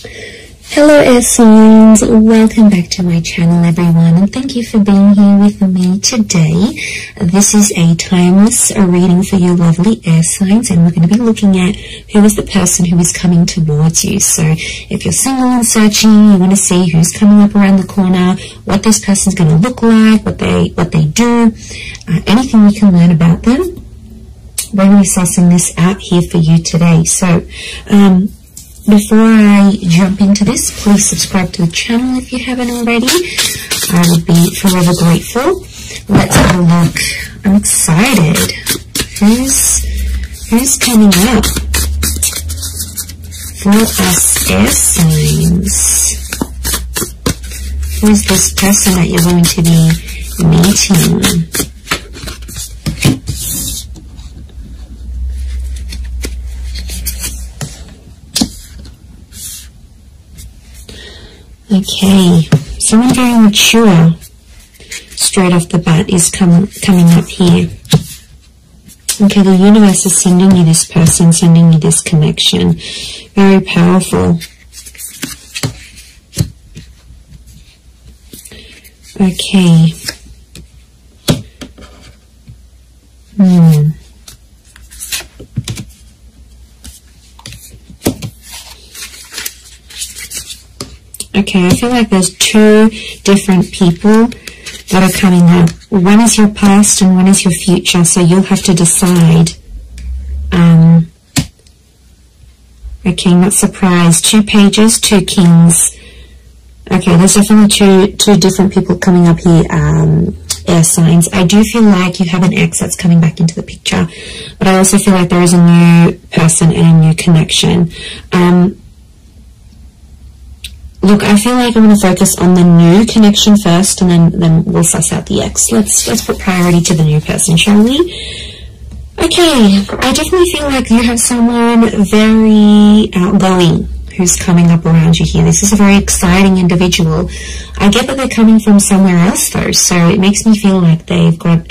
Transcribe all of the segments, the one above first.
Hello air signs, welcome back to my channel everyone, and thank you for being here with me today. This is a timeless reading for you lovely air signs, and we're going to be looking at who is the person who is coming towards you. So if you're single and searching, you want to see who's coming up around the corner, what this person's going to look like, what they do, anything you can learn about them. We're going to be sussing this out here for you today. So before I jump into this, please subscribe to the channel if you haven't already. I would be forever grateful. Let's have a look. I'm excited. Who's coming up for us air signs? Who's this person that you're going to be meeting? Okay, someone very mature straight off the bat is coming up here. Okay, the universe is sending you this person, sending you this connection. Very powerful. Okay. Okay, I feel like there's two different people that are coming up. One is your past and one is your future, so you'll have to decide. Okay, not surprised. 2 pages, 2 kings. Okay, there's definitely two different people coming up here, air signs. I do feel like you have an ex that's coming back into the picture, but I also feel like there is a new person and a new connection. Look, I feel like I'm going to focus on the new connection first, and then we'll suss out the ex. Let's put priority to the new person, shall we? Okay, I definitely feel like you have someone very outgoing who's coming up around you here. This is a very exciting individual. I get that they're coming from somewhere else though, so it makes me feel like they've got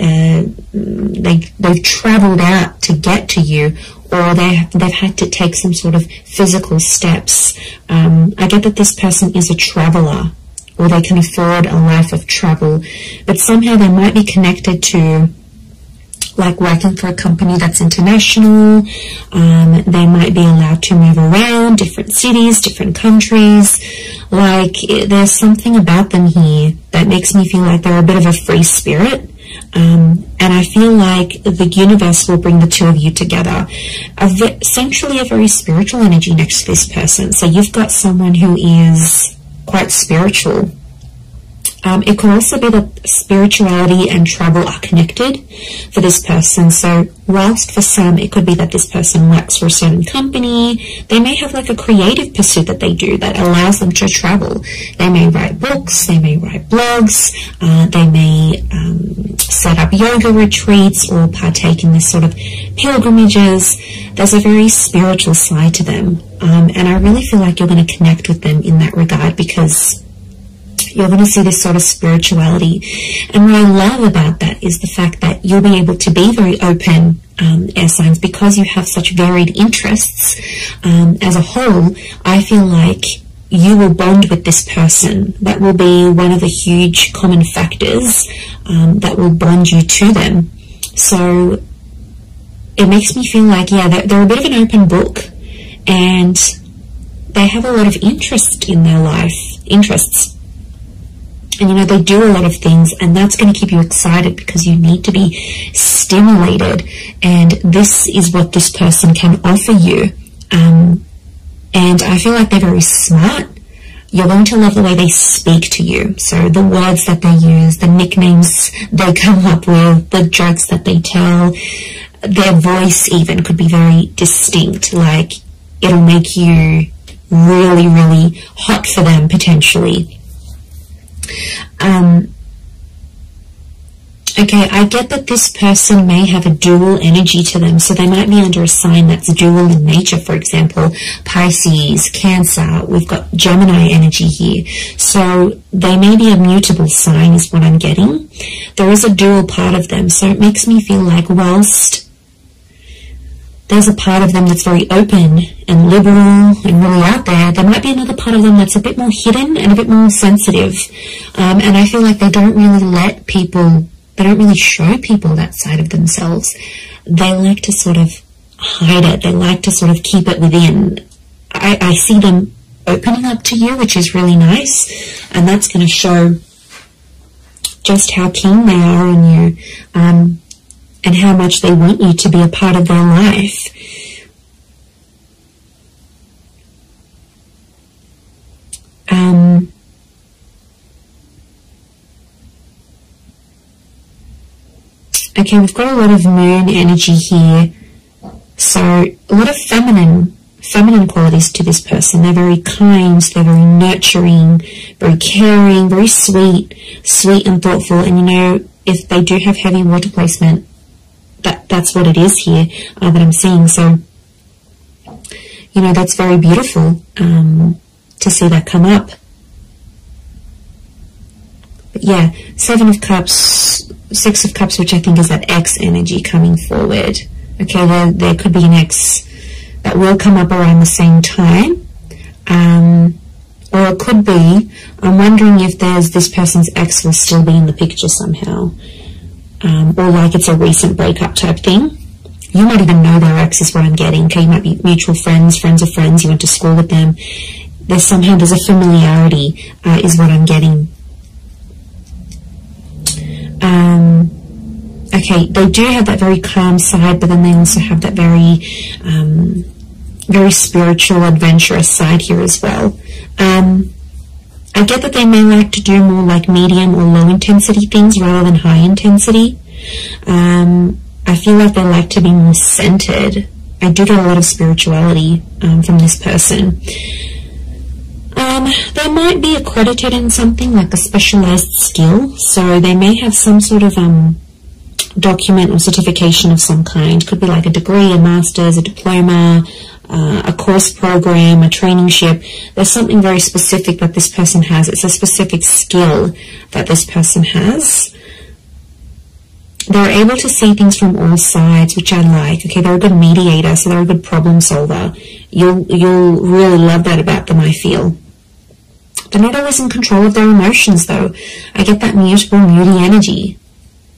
they've traveled out to get to you, or they've had to take some sort of physical steps. I get that this person is a traveler, or they can afford a life of travel, but somehow they might be connected to, like, working for a company that's international. They might be allowed to move around different cities, different countries. Like, there's something about them here that makes me feel like they're a bit of a free spirit. And I feel like the universe will bring the two of you together. Essentially a very spiritual energy next to this person. So you've got someone who is quite spiritual. It could also be that spirituality and travel are connected for this person. So whilst for some it could be that this person works for a certain company, they may have like a creative pursuit that they do that allows them to travel. They may write books, they may write blogs, they may set up yoga retreats or partake in this sort of pilgrimages. There's a very spiritual side to them, and I really feel like you're going to connect with them in that regard, because you're going to see this sort of spirituality. And what I love about that is the fact that you'll be able to be very open, air signs, because you have such varied interests. As a whole, I feel like you will bond with this person. That will be one of the huge common factors that will bond you to them. So it makes me feel like, yeah, they're a bit of an open book, and they have a lot of interest in their life, interests. And, you know, they do a lot of things, and that's going to keep you excited because you need to be stimulated. And this is what this person can offer you. And I feel like they're very smart. You're going to love the way they speak to you. So the words that they use, the nicknames they come up with, the jokes that they tell, their voice even could be very distinct. Like, it'll make you really, really hot for them potentially. Okay, I get that this person may have a dual energy to them, so they might be under a sign that's dual in nature. For example, Pisces, Cancer, we've got Gemini energy here. So they may be a mutable sign is what I'm getting. There is a dual part of them, so it makes me feel like whilst there's a part of them that's very open and liberal and really out there. There might be another part of them that's a bit more hidden and a bit more sensitive. And I feel like they don't really let people, they don't really show people that side of themselves. They like to sort of hide it. They like to sort of keep it within. I see them opening up to you, which is really nice. And that's going to show just how keen they are on you, and how much they want you to be a part of their life. Okay, we've got a lot of moon energy here. So a lot of feminine qualities to this person. They're very kind, they're very nurturing, very caring, very sweet and thoughtful. And you know, if they do have heavy water placement, that's what it is here that I'm seeing. So, you know, that's very beautiful to see that come up. But yeah, 7 of Cups, 6 of Cups, which I think is that ex energy coming forward. Okay, there could be an ex that will come up around the same time. Or it could be, I'm wondering if this person's ex will still be in the picture somehow. Or like it's a recent breakup type thing. You might even know their ex is what I'm getting. Okay, you might be mutual friends, friends of friends, you went to school with them. There's a familiarity, is what I'm getting. Okay, they do have that very calm side, but then they also have that very, very spiritual, adventurous side here as well. I get that they may like to do more like medium or low intensity things rather than high intensity. I feel like they like to be more centered. I do get a lot of spirituality from this person. They might be accredited in something like a specialized skill, so they may have some sort of document or certification of some kind. Could be like a degree, a master's, a diploma, a course program, a traineeship. There's something very specific that this person has. It's a specific skill that this person has. They're able to see things from all sides, which I like. Okay, they're a good mediator, so they're a good problem solver. You'll really love that about them, I feel. They're not always in control of their emotions, though. I get that mutable, moody energy.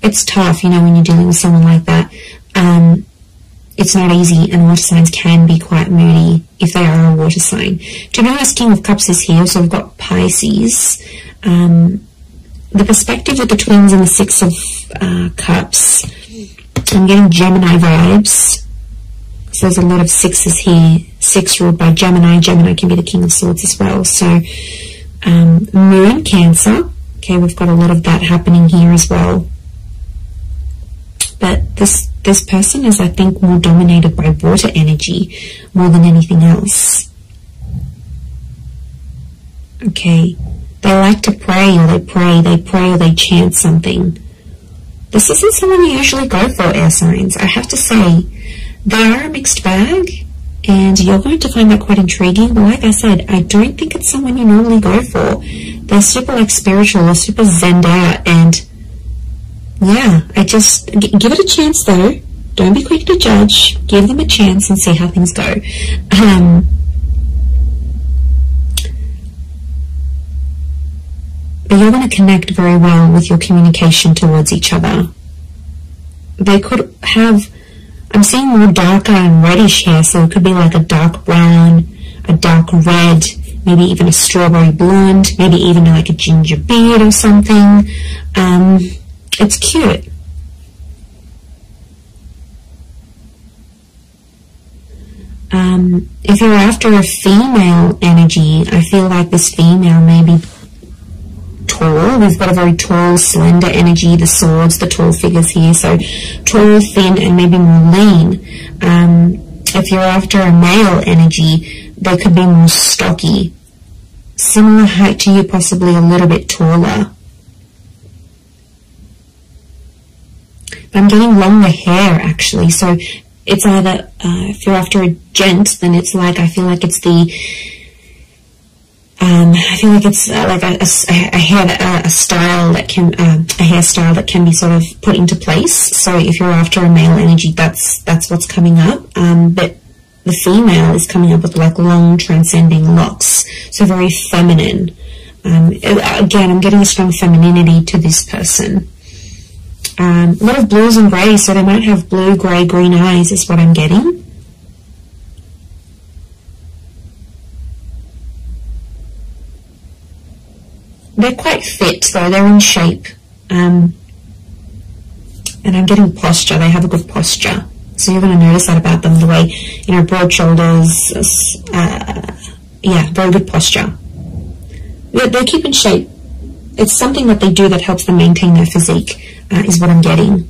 It's tough, you know, when you're dealing with someone like that. It's not easy, and water signs can be quite moody if they are a water sign. To be honest, King of Cups is here, so we've got Pisces. The perspective with the twins and the 6 of Cups, I'm getting Gemini vibes. So there's a lot of 6s here. 6 ruled by Gemini. Gemini can be the King of Swords as well. So Moon, Cancer. Okay, we've got a lot of that happening here as well. But this person is, I think, more dominated by water energy more than anything else. Okay, they like to pray, or they pray or they chant something. This isn't someone you usually go for, air signs. I have to say, they are a mixed bag, and you're going to find that quite intriguing. But like I said, I don't think it's someone you normally go for. They're super like spiritual or super zenned out, and yeah, I just give it a chance though. Don't be quick to judge. Give them a chance and see how things go. But you're going to connect very well with your communication towards each other. They could have, I'm seeing more darker and reddish hair, so it could be like a dark brown, a dark red, maybe even a strawberry blonde, maybe even like a ginger beard or something. It's cute. If you're after a female energy, I feel like this female may be tall. We've got a very tall, slender energy, the swords, the tall figures here. So tall, thin, and maybe more lean. If you're after a male energy, they could be more stocky. Similar height to you, possibly a little bit taller. But I'm getting longer hair, actually. So it's either, if you're after a gent, then it's like, I feel like it's the I feel like it's like a hairstyle that can be sort of put into place. So if you're after a male energy, that's what's coming up. But the female is coming up with like long transcending locks, so very feminine. Again, I'm getting a strong femininity to this person. A lot of blues and greys, so they might have blue, grey, green eyes is what I'm getting. They're quite fit though, they're in shape. And I'm getting posture, they have a good posture. So you're going to notice that about them, the way, you know, broad shoulders, yeah, very good posture. They keep in shape. It's something that they do that helps them maintain their physique, is what I'm getting.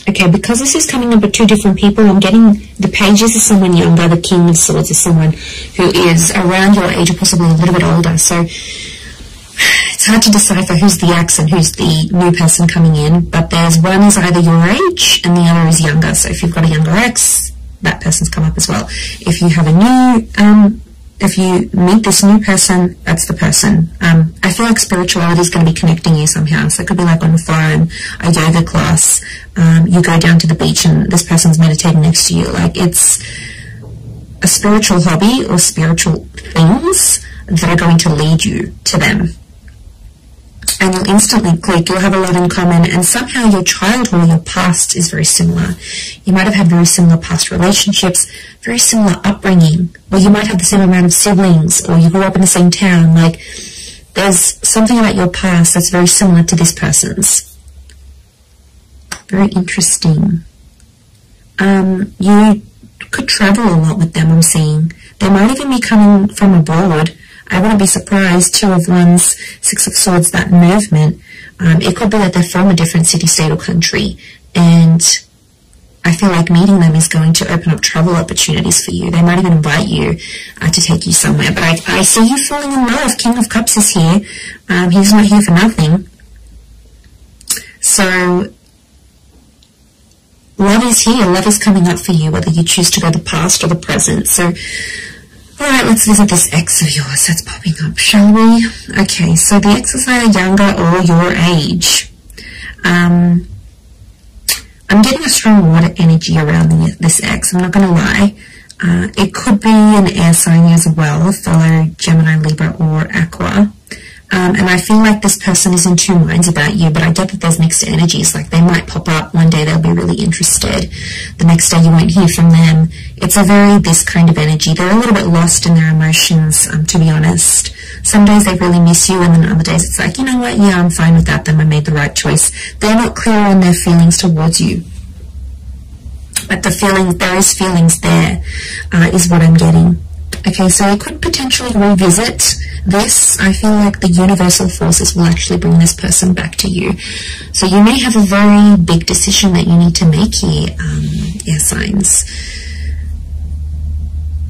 Okay, because this is coming up with two different people, I'm getting the pages is someone younger, the king of swords is someone who is around your age or possibly a little bit older. So it's hard to decipher who's the ex and who's the new person coming in, but there's one is either your age and the other is younger. So if you've got a younger ex, that person's come up as well. If you have a new, if you meet this new person, that's the person. I feel like spirituality is going to be connecting you somehow. So it could be like on the phone, a yoga class, you go down to the beach and this person's meditating next to you. Like it's a spiritual hobby or spiritual things that are going to lead you to them. And you'll instantly click, you'll have a lot in common, and somehow your childhood or your past is very similar. You might have had very similar past relationships, very similar upbringing, or you might have the same amount of siblings, or you grew up in the same town. Like, there's something about your past that's very similar to this person's. Very interesting. You could travel a lot with them, I'm seeing. They might even be coming from abroad. I wouldn't be surprised. Two of Wands, Six of Swords, that movement. It could be that they're from a different city, state, or country. And I feel like meeting them is going to open up travel opportunities for you. They might even invite you to take you somewhere. But I see you falling in love. King of Cups is here. He's not here for nothing. So love is here. Love is coming up for you, whether you choose to go the past or the present. So alright, let's visit this ex of yours that's popping up, shall we? Okay, so the ex is either younger or your age. I'm getting a strong water energy around this ex, I'm not going to lie. It could be an air sign as well, fellow Gemini, Libra, or Aqua. And I feel like this person is in two minds about you, but I get that there's mixed energies. Like, they might pop up one day, they'll be really interested. The next day you won't hear from them. It's a very this kind of energy. They're a little bit lost in their emotions, to be honest. Some days they really miss you, and then other days it's like, you know what, yeah, I'm fine with that, then I made the right choice. They're not clear on their feelings towards you. But the feeling, there is feelings there, is what I'm getting. Okay, so I could potentially revisit this. I feel like the universal forces will actually bring this person back to you. So you may have a very big decision that you need to make here, air signs.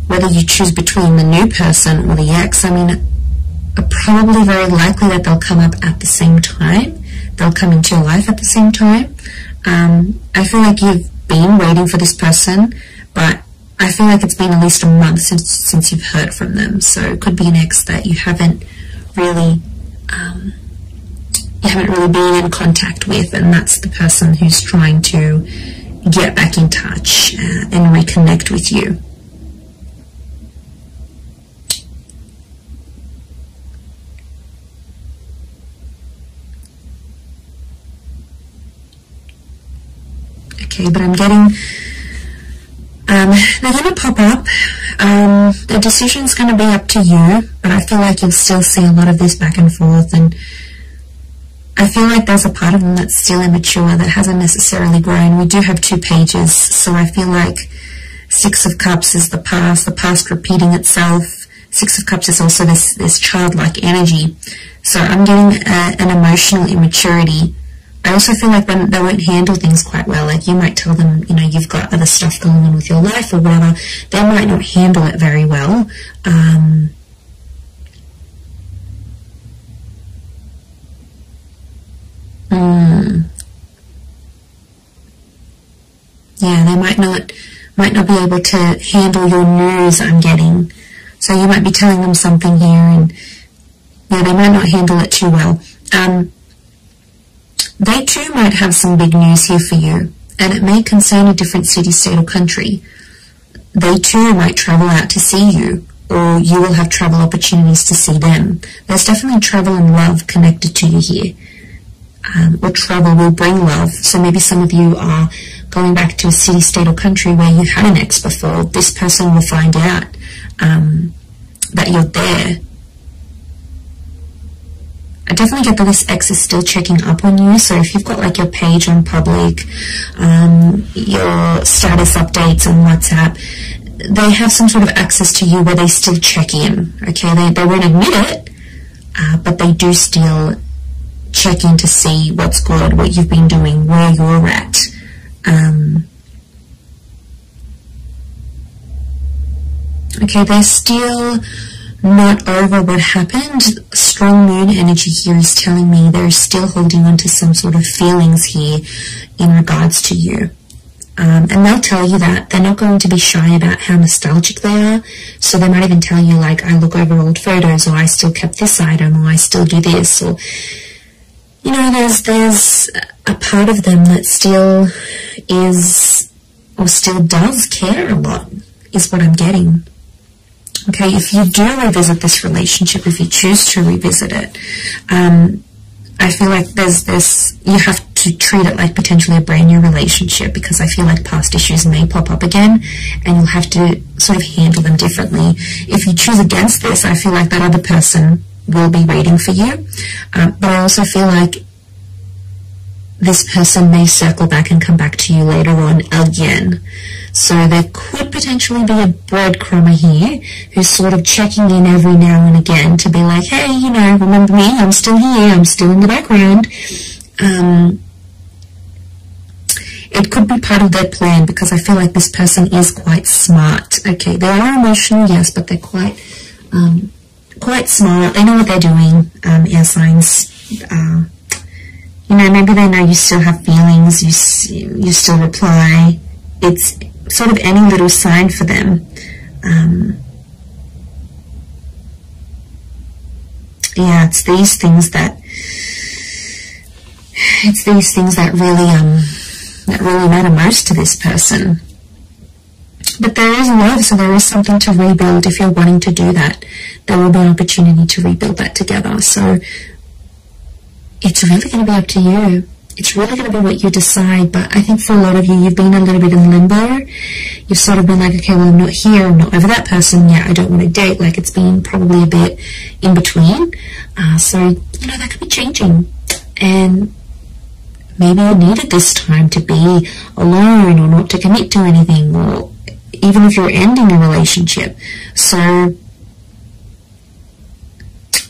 Whether you choose between the new person or the ex, I mean, probably very likely that they'll come up at the same time. They'll come into your life at the same time. I feel like you've been waiting for this person, but I feel like it's been at least a month since you've heard from them. So it could be an ex that you haven't really been in contact with, and that's the person who's trying to get back in touch and reconnect with you. Okay, but I'm getting they're going to pop up. The decision's going to be up to you, but I feel like you'll still see a lot of this back and forth, and I feel like there's a part of them that's still immature, that hasn't necessarily grown. We do have two pages, so I feel like Six of Cups is the past repeating itself. Six of Cups is also this childlike energy. So I'm getting an emotional immaturity. I also feel like they won't handle things quite well. Like, you might tell them, you know, you've got other stuff going on with your life or whatever. They might not handle it very well. Yeah, they might not might not be able to handle your news, I'm getting. So you might be telling them something here, and yeah, they might not handle it too well. They too might have some big news here for you, and it may concern a different city, state, or country. They too might travel out to see you, or you will have travel opportunities to see them. There's definitely travel and love connected to you here. Or travel will bring love. So maybe some of you are going back to a city, state, or country where you had an ex before. This person will find out that you're there. I definitely get that this ex is still checking up on you. So if you've got like your page on public, your status updates on WhatsApp, they have some sort of access to you where they still check in. Okay, they won't admit it, but they do still check in to see what's good, what you've been doing, where you're at. Okay, they're still not over what happened. Strong moon energy here is telling me they're still holding on to some sort of feelings here in regards to you. And they'll tell you that. They're not going to be shy about how nostalgic they are. So they might even tell you, like, I look over old photos, or I still kept this item, or I still do this, or, you know, there's a part of them that still is, or still does care a lot, is what I'm getting. Okay, if you do revisit this relationship, if you choose to revisit it, I feel like there's this, you have to treat it like potentially a brand new relationship, because I feel like past issues may pop up again and you'll have to sort of handle them differently. If you choose against this, I feel like that other person will be waiting for you. But I also feel like this person may circle back and come back to you later on again. So there could potentially be a breadcrumber here who's sort of checking in every now and again to be like, hey, you know, remember me? I'm still here. I'm still in the background. It could be part of their plan, because I feel like this person is quite smart. Okay, they are emotional, yes, but they're quite smart. They know what they're doing. Air signs. You know, maybe they know you still have feelings. You still reply. It's sort of any little sign for them. Yeah, it's these things that really matter most to this person. But there is love, so there is something to rebuild. If you're wanting to do that, there will be an opportunity to rebuild that together. So it's really going to be up to you. It's really going to be what you decide. But I think for a lot of you, you've been a little bit in limbo. You've sort of been like, okay, well, I'm not here, I'm not over that person yet, I don't want to date. Like, it's been probably a bit in between. So, you know, that could be changing. And maybe you needed this time to be alone, or not to commit to anything, or even if you're ending a relationship. So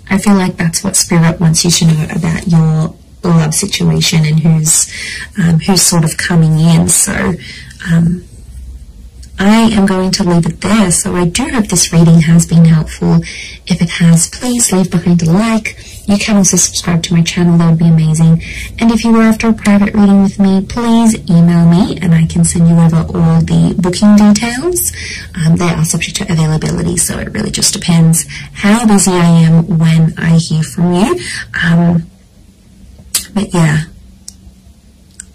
I feel like that's what Spirit wants you to know about your love situation and who's sort of coming in. So I am going to leave it there. So I do hope this reading has been helpful. If it has, please leave behind a like. You can also subscribe to my channel, that would be amazing. And if you are after a private reading with me, please email me and I can send you over all the booking details. They are subject to availability, so it really just depends how busy I am when I hear from you. But yeah,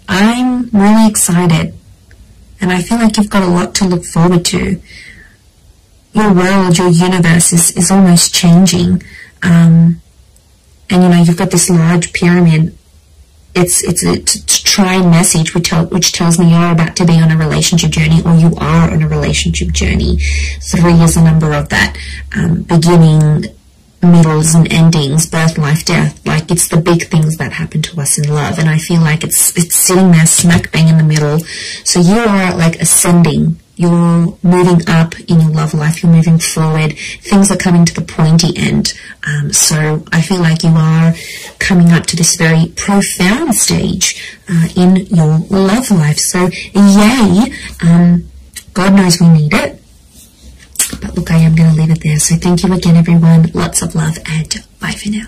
I'm really excited. And I feel like you've got a lot to look forward to. Your world, your universe is almost changing. And you know, you've got this large pyramid. It's a trine message which tells me you're about to be on a relationship journey, or you are on a relationship journey. 3 is a number of that. Beginning, middles and endings, birth, life, death. Like, it's the big things that happen to us in love, and I feel like it's sitting there smack bang in the middle. So you are like ascending, you're moving up in your love life, you're moving forward, things are coming to the pointy end. So I feel like you are coming up to this very profound stage in your love life. So yay, God knows we need it. But look, I am going to leave it there. So thank you again, everyone. Lots of love, and bye for now.